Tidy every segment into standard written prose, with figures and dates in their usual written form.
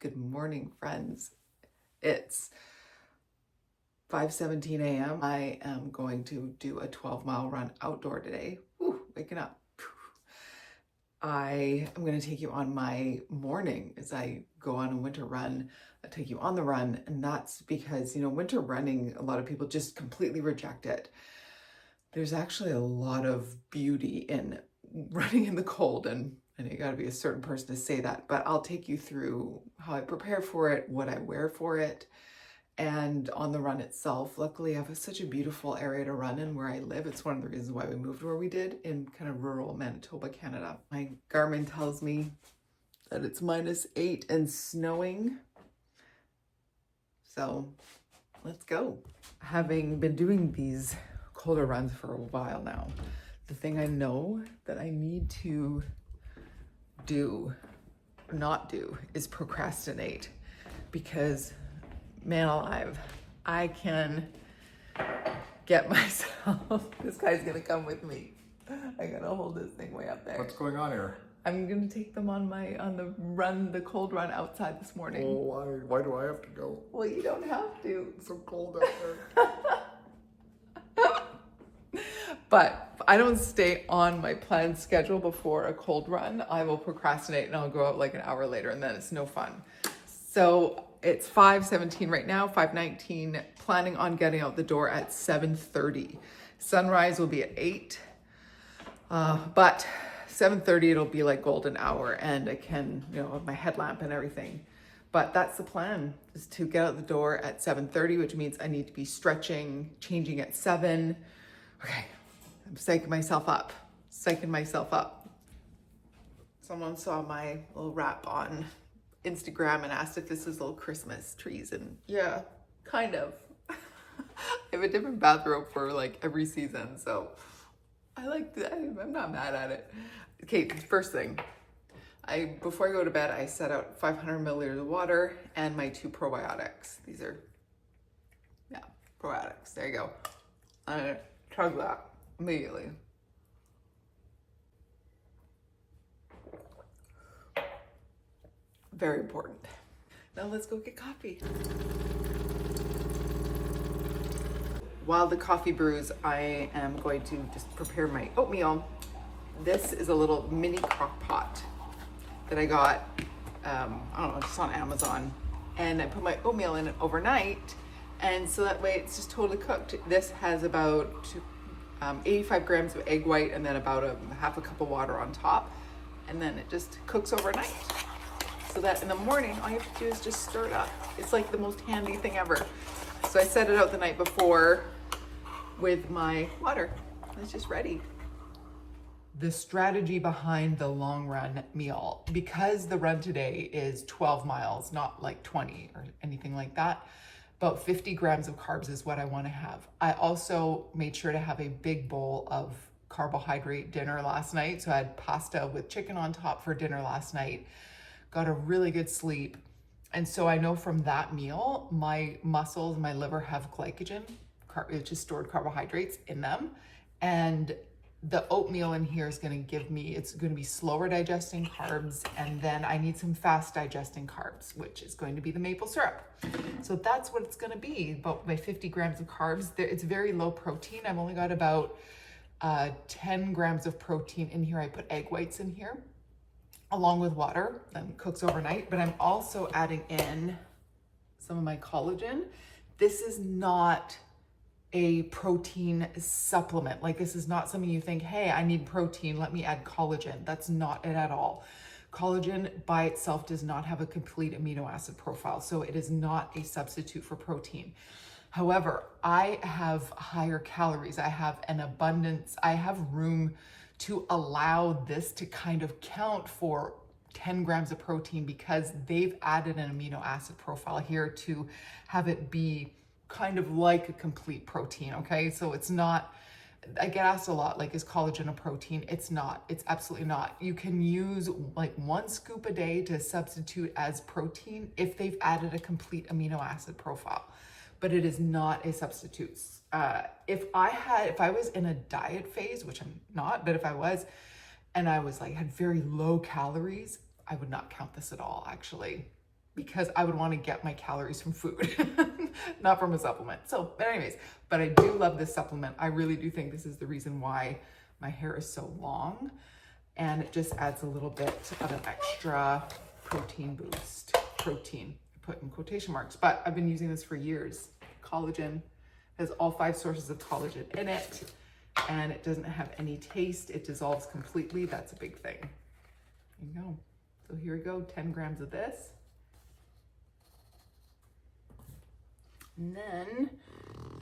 Good morning, friends. It's 5:17 a.m. I am going to do a 12-mile run outdoor today. Whew, waking up. I am going to take you on my morning as I go on a winter run. I'll take you on the run, and that's because, winter running, a lot of people just completely reject it. There's actually a lot of beauty in running in the cold, and you got to be a certain person to say that, but I'll take you through how I prepare for it, what I wear for it, and on the run itself. Luckily, I have such a beautiful area to run in where I live. It's one of the reasons why we moved where we did, in kind of rural Manitoba, Canada. My Garmin tells me that it's -8 and snowing. So let's go. Having been doing these colder runs for a while now, the thing I know that I need to not do is procrastinate, because man alive, I can get myself, this guy's gonna come with me. I gotta hold this thing way up there. What's going on here? I'm gonna take them on the cold run outside this morning. Oh, why do I have to go? Well, you don't have to. It's so cold out there. But if I don't stay on my planned schedule before a cold run, I will procrastinate and I'll go out like an hour later, and then it's no fun. So it's 5:17 right now, 5:19, planning on getting out the door at 7:30. Sunrise will be at 8, but 7:30 it'll be like golden hour, and I can, have my headlamp and everything. But that's the plan, is to get out the door at 7:30, which means I need to be stretching, changing at 7. Okay, I'm psyching myself up. Someone saw my little wrap on Instagram and asked if this is little Christmas trees, and yeah, kind of. I have a different bathrobe for like every season, so I like that. I'm not mad at it. Okay, first thing, before I go to bed, I set out 500 milliliters of water and my 2 probiotics. These are, probiotics. There you go. I chug that immediately. Very important. Now let's go get coffee. While the coffee brews, I am going to just prepare my oatmeal. This is a little mini crock pot that I got, just on Amazon. And I put my oatmeal in it overnight, and so that way it's just totally cooked. This has about 85 grams of egg white, and then about a half a cup of water on top. And then it just cooks overnight, so that in the morning, all you have to do is just stir it up. It's like the most handy thing ever. So I set it out the night before with my water. It's just ready. The strategy behind the long run meal, because the run today is 12 miles, not like 20 or anything like that, about 50 grams of carbs is what I want to have. I also made sure to have a big bowl of carbohydrate dinner last night. So I had pasta with chicken on top for dinner last night. Got a really good sleep. And so I know from that meal, my muscles, my liver have glycogen, it's just stored carbohydrates in them. And the oatmeal in here is going to it's going to be slower digesting carbs. And then I need some fast digesting carbs, which is going to be the maple syrup. So that's what it's going to be, about my 50 grams of carbs. It's very low protein. I've only got about 10 grams of protein in here. I put egg whites in here, along with water, then cooks overnight. But I'm also adding in some of my collagen. This is not a protein supplement. Like, this is not something you think, hey, I need protein, let me add collagen. That's not it at all. Collagen by itself does not have a complete amino acid profile, so it is not a substitute for protein. However, I have higher calories. I have an abundance. I have room to allow this to kind of count for 10 grams of protein, because they've added an amino acid profile here to have it be kind of like a complete protein, okay? So it's not, I get asked a lot, like, is collagen a protein? It's not. It's absolutely not. You can use like 1 scoop a day to substitute as protein if they've added a complete amino acid profile, but it is not a substitute. If I was in a diet phase, which I'm not, but if I was, and I was like, had very low calories, I would not count this at all, actually. because I would want to get my calories from food, not from a supplement. So, but anyways, but I do love this supplement. I really do think this is the reason why my hair is so long, and it just adds a little bit of an extra protein boost. Protein, I put in quotation marks, but I've been using this for years. Collagen, has all 5 sources of collagen in it, and it doesn't have any taste. It dissolves completely. That's a big thing. There you go. So here we go, 10 grams of this. And then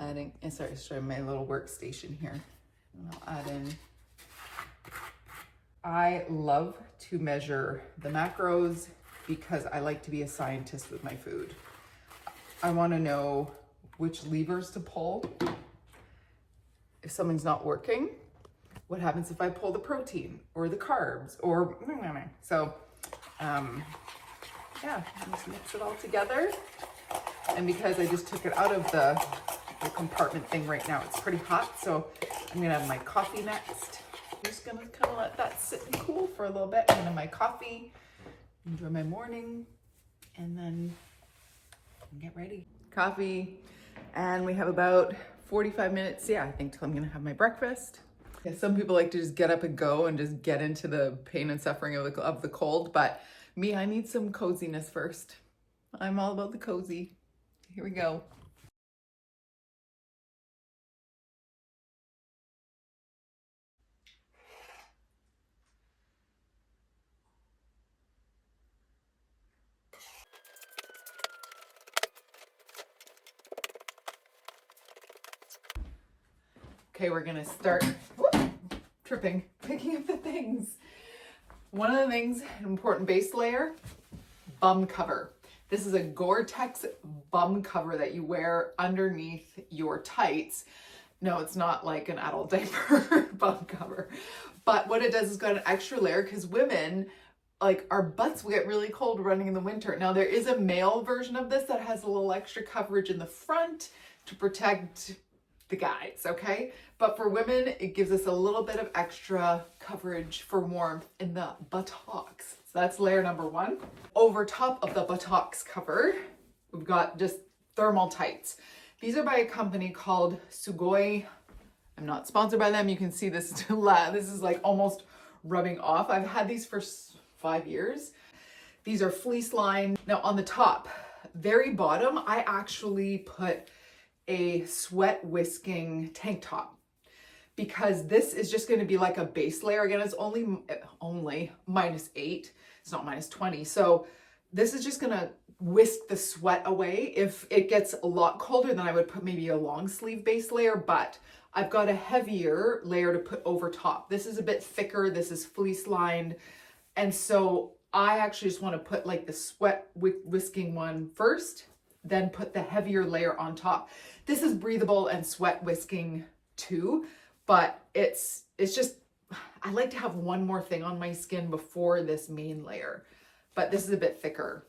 adding, sorry, showing my little workstation here. And I'll add in, I love to measure the macros because I like to be a scientist with my food. I want to know which levers to pull. If something's not working, what happens if I pull the protein or the carbs or, so yeah, just mix it all together. And because I just took it out of the compartment thing right now, it's pretty hot. So I'm gonna have my coffee next. I'm just gonna kind of let that sit and cool for a little bit. I'm gonna have my coffee, enjoy my morning, and then get ready. Coffee, and we have about 45 minutes, yeah, I think, till I'm gonna have my breakfast. Yeah, some people like to just get up and go and just get into the pain and suffering of the cold, but me, I need some coziness first. I'm all about the cozy. Here we go. Okay, we're gonna start picking up the things. One of the things, an important base layer, bum cover. This is a Gore-Tex bum cover that you wear underneath your tights. No, it's not like an adult diaper bum cover. But what it does is got an extra layer because women, like our butts will get really cold running in the winter. Now there is a male version of this that has a little extra coverage in the front to protect the guys, okay? But for women, it gives us a little bit of extra coverage for warmth in the buttocks. So that's layer number 1. Over top of the buttocks cover, we've got just thermal tights. These are by a company called Sugoi. I'm not sponsored by them. You can see this, this is like almost rubbing off. I've had these for 5 years. These are fleece lined. Now on the top, very bottom, I actually put a sweat whisking tank top because this is just going to be like a base layer. Again, it's only -8. It's not -20. So this is just going to whisk the sweat away. If it gets a lot colder, then I would put maybe a long sleeve base layer, but I've got a heavier layer to put over top. This is a bit thicker. This is fleece lined. And so I actually just want to put like the sweat whisking one first, then put the heavier layer on top. This is breathable and sweat whisking too, but it's just, I like to have one more thing on my skin before this main layer, but this is a bit thicker.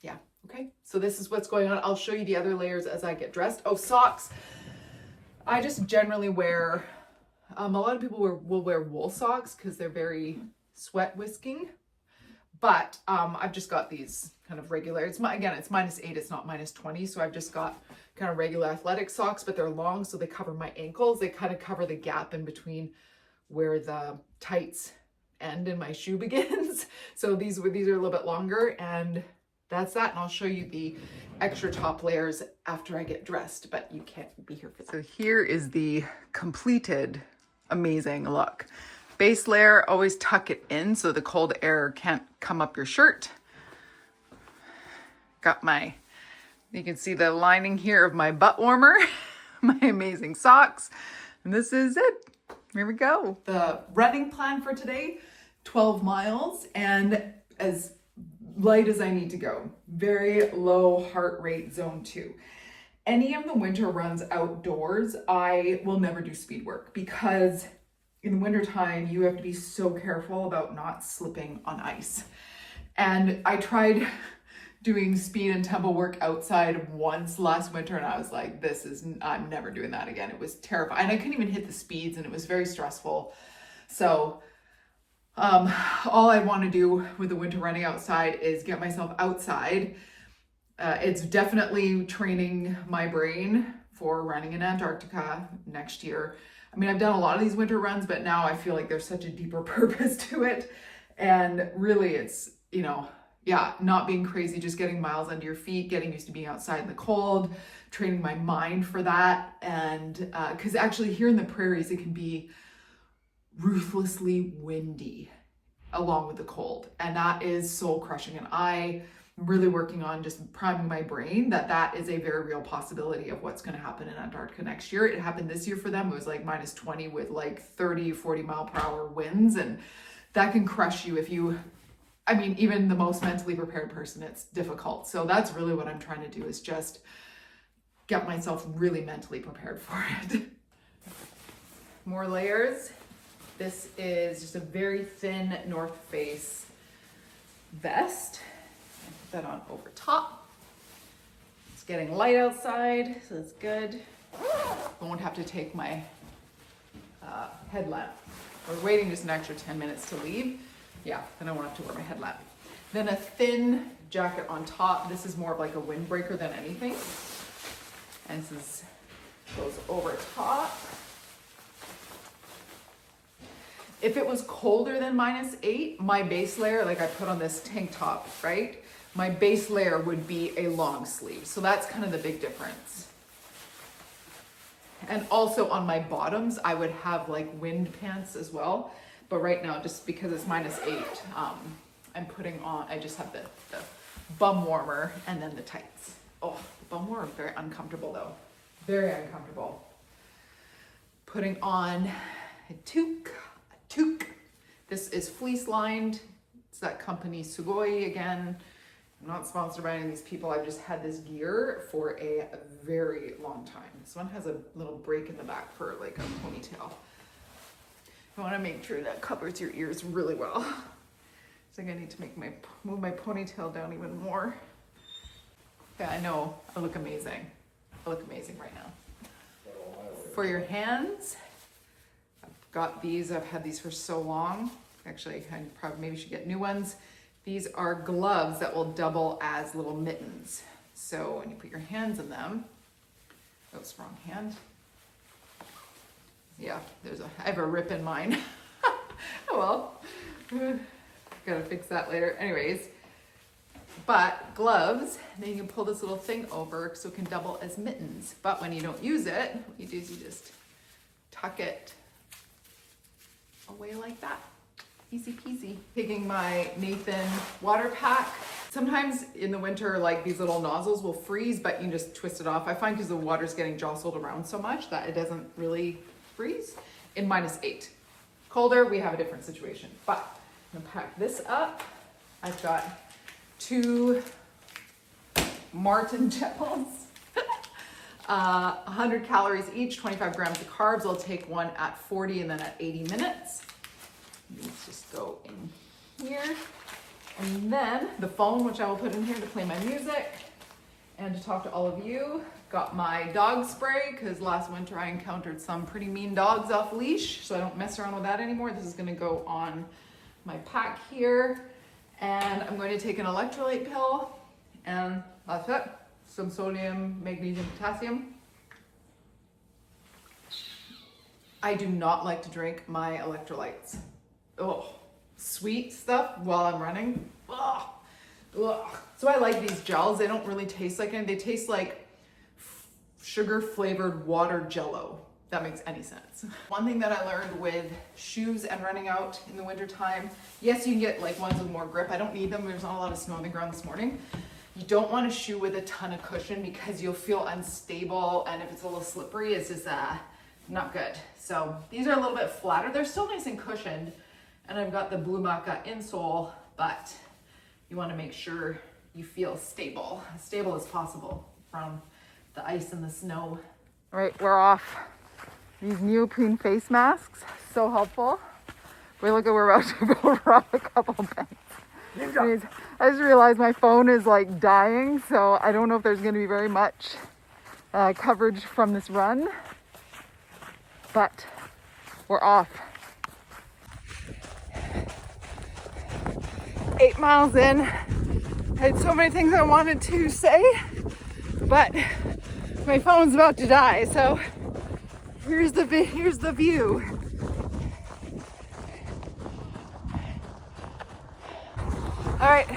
Yeah, okay. So this is what's going on. I'll show you the other layers as I get dressed. Oh, socks. I just generally wear, a lot of people will wear wool socks because they're very sweat whisking. But I've just got these kind of regular, again, it's -8, it's not -20. So I've just got kind of regular athletic socks, but they're long, so they cover my ankles. They kind of cover the gap in between where the tights end and my shoe begins. So these are a little bit longer, and that's that. And I'll show you the extra top layers after I get dressed, but you can't be here for that. So here is the completed amazing look. Base layer, always tuck it in so the cold air can't come up your shirt. Got you can see the lining here of my butt warmer, my amazing socks, and this is it. Here we go. The running plan for today, 12 miles and as light as I need to go. Very low heart rate, zone 2. Any of the winter runs outdoors, I will never do speed work because in wintertime, you have to be so careful about not slipping on ice. And I tried doing speed and tempo work outside once last winter, and I was like, I'm never doing that again. It was terrifying. And I couldn't even hit the speeds, and it was very stressful. So All I want to do with the winter running outside is get myself outside. It's definitely training my brain for running in Antarctica next year. I mean, I've done a lot of these winter runs, but now I feel like there's such a deeper purpose to it. And really it's, you know, yeah, not being crazy, just getting miles under your feet, getting used to being outside in the cold, training my mind for that. And because actually here in the prairies, it can be ruthlessly windy along with the cold. And that is soul crushing. And I'm really working on just priming my brain that that is a very real possibility of what's going to happen in Antarctica next year. It happened this year for them. It was like -20 with like 30, 40 mile per hour winds. And that can crush you if you, I mean, even the most mentally prepared person, it's difficult. So that's really what I'm trying to do, is just get myself really mentally prepared for it. More layers. This is just a very thin North Face vest. I put that on over top. It's getting light outside, so it's good. I won't have to take my headlamp. We're waiting just an extra 10 minutes to leave. Yeah, then I won't have to wear my headlamp. Then a thin jacket on top. This is more of like a windbreaker than anything. And this goes over top. If it was colder than -8, my base layer, like I put on this tank top, right? My base layer would be a long sleeve. So that's kind of the big difference. And also on my bottoms, I would have like wind pants as well. But right now, just because it's -8, I'm putting on, I just have the bum warmer and then the tights. Oh, the bum warmer, very uncomfortable though. Very uncomfortable. Putting on a toque. This is fleece lined. It's that company Sugoi again. I'm not sponsored by any of these people. I've just had this gear for a very long time. This one has a little break in the back for like a ponytail. I want to make sure that covers your ears really well. I think I need to move my ponytail down even more. Yeah, I know. I look amazing. I look amazing right now. For your hands, I've got these. I've had these for so long. Actually, I probably maybe should get new ones. These are gloves that will double as little mittens. So when you put your hands in them, oops, wrong hand. Yeah, I have a rip in mine. Oh well, gotta fix that later. Anyways, but gloves, then you can pull this little thing over so it can double as mittens. But when you don't use it, what you do is you just tuck it away like that. Easy peasy. Taking my Nathan water pack. Sometimes in the winter, like these little nozzles will freeze, but you can just twist it off. I find because the water's getting jostled around so much that it doesn't really freeze in -8. Colder, we have a different situation. But I'm gonna pack this up. I've got 2 Martin gels. 100 calories each, 25 grams of carbs. I'll take one at 40 and then at 80 minutes. These just go in here. And then the phone, which I will put in here to play my music and to talk to all of you. Got my dog spray because last winter I encountered some pretty mean dogs off leash, so I don't mess around with that anymore. This is going to go on my pack here. And I'm going to take an electrolyte pill, and that's it. Some sodium, magnesium, potassium. I do not like to drink my electrolytes. Oh, sweet stuff while I'm running. Ugh. Ugh. So I like these gels. They don't really taste like anything. They taste like sugar flavored water jello. If that makes any sense. One thing that I learned with shoes and running out in the wintertime, yes, you can get like ones with more grip. I don't need them. There's not a lot of snow on the ground this morning. You don't want a shoe with a ton of cushion because you'll feel unstable, and if it's a little slippery, it's just not good. So these are a little bit flatter. They're still nice and cushioned, and I've got the Blue Maca insole, but you want to make sure you feel stable, as stable as possible from the ice and the snow. All right, we're off. These neoprene face masks, so helpful. Wait, look at, we're about to go around a couple banks. Anyways, I just realized my phone is like dying, so I don't know if there's going to be very much coverage from this run, but we're off. 8 miles in. I had so many things I wanted to say, but my phone's about to die. So here's the view. All right,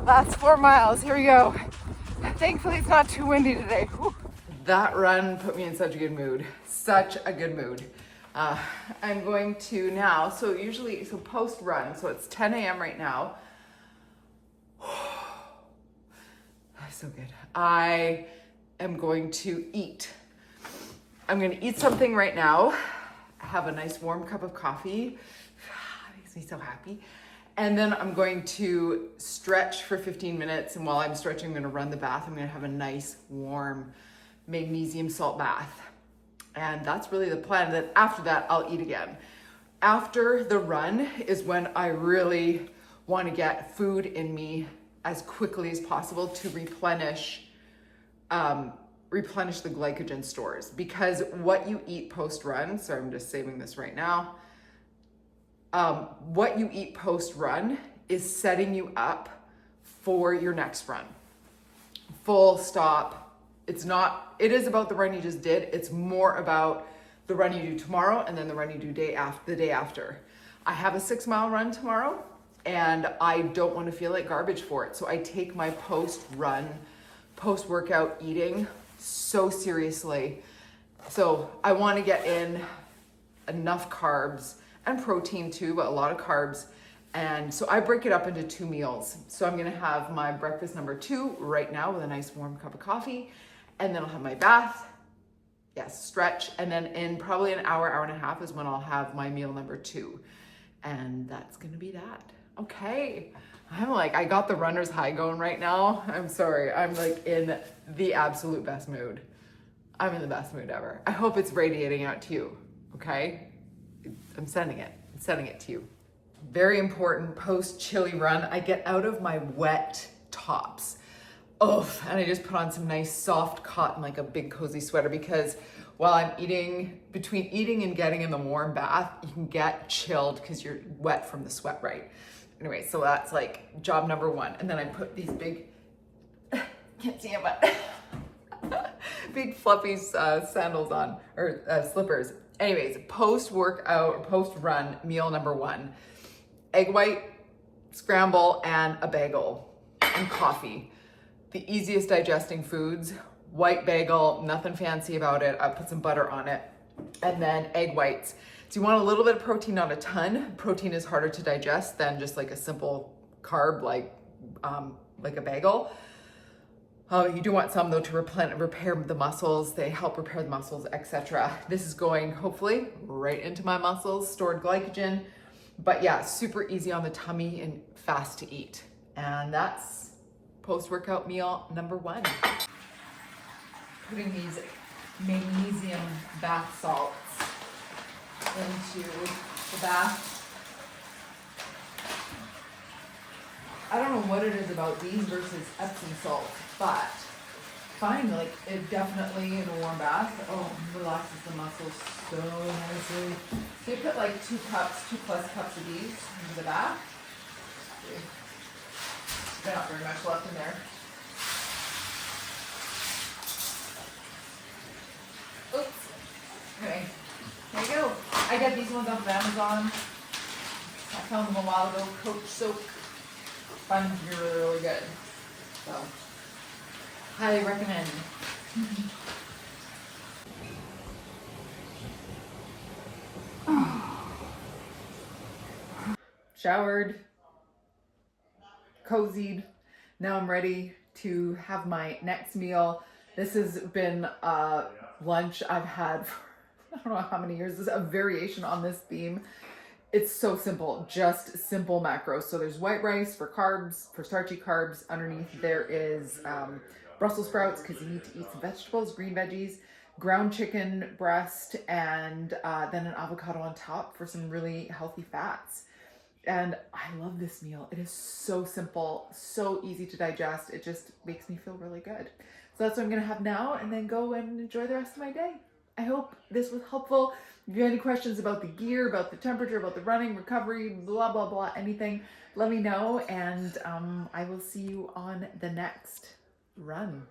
last 4 miles. Here we go. Thankfully, it's not too windy today. Whew. That run put me in such a good mood. Such a good mood. I'm going to now, so post run, so it's 10 a.m. right now. So good. I am going to eat. I'm going to eat something right now. Have a nice warm cup of coffee. It makes me so happy. And then I'm going to stretch for 15 minutes. And while I'm stretching, I'm going to run the bath. I'm going to have a nice warm magnesium salt bath. And that's really the plan. Then after that, I'll eat again. After the run is when I really want to get food in me as quickly as possible to replenish the glycogen stores. Because what you eat post-run, so I'm just saving this right now, what you eat post-run is setting you up for your next run. Full stop. It is about the run you just did. It's more about the run you do tomorrow and then the run you do the day after. I have a 6-mile run tomorrow and I don't want to feel like garbage for it. So I take my post-run, post-workout eating so seriously. So I want to get in enough carbs and protein too, but a lot of carbs. And so I break it up into 2 meals. So I'm going to have my breakfast number 2 right now with a nice warm cup of coffee. And then I'll have my bath, stretch. And then in probably an hour and a half is when I'll have my meal number 2. And that's going to be that. Okay. I got the runner's high going right now. I'm sorry. I'm like in the absolute best mood. I'm in the best mood ever. I hope it's radiating out to you. Okay. I'm sending it to you. Very important post-chilly run. I get out of my wet tops. And I just put on some nice soft cotton, like a big cozy sweater, because while I'm between eating and getting in the warm bath, you can get chilled because you're wet from the sweat, right? Anyway, so that's like job number 1. And then I put these big, can't see them, but big fluffy sandals on, or slippers. Anyways, post-workout or post-run meal number 1, egg white, scramble, and a bagel and coffee. The easiest digesting foods, white bagel, nothing fancy about it. I put some butter on it, and then egg whites. So you want a little bit of protein, not a ton. Protein is harder to digest than just like a simple carb like a bagel. You do want some though to repair the muscles. They help repair the muscles, etc. This is going hopefully right into my muscles, stored glycogen. But yeah, super easy on the tummy and fast to eat. And that's post-workout meal number 1. Putting these magnesium bath salts into the bath. I don't know what it is about these versus Epsom salt, but fine, like it definitely in a warm bath, relaxes the muscles so nicely. So you put like 2 plus cups of these into the bath. There's not very much left in there. Oops. Okay, there you go. I got these ones off of Amazon. I found them a while ago. Coach soap. Sponge are really, really good. So, highly recommend. Showered, cozied. Now I'm ready to have my next meal. This has been lunch I've had for I don't know how many years. This is a variation on this theme. It's so simple, just simple macros. So there's white rice for carbs, for starchy carbs. Underneath there is Brussels sprouts because you need to eat some vegetables, green veggies, ground chicken breast, and then an avocado on top for some really healthy fats. And I love this meal. It is so simple, so easy to digest. It just makes me feel really good. So that's what I'm gonna have now and then go and enjoy the rest of my day. I hope this was helpful. If you have any questions about the gear, about the temperature, about the running, recovery, blah, blah, blah, anything, let me know. And I will see you on the next run.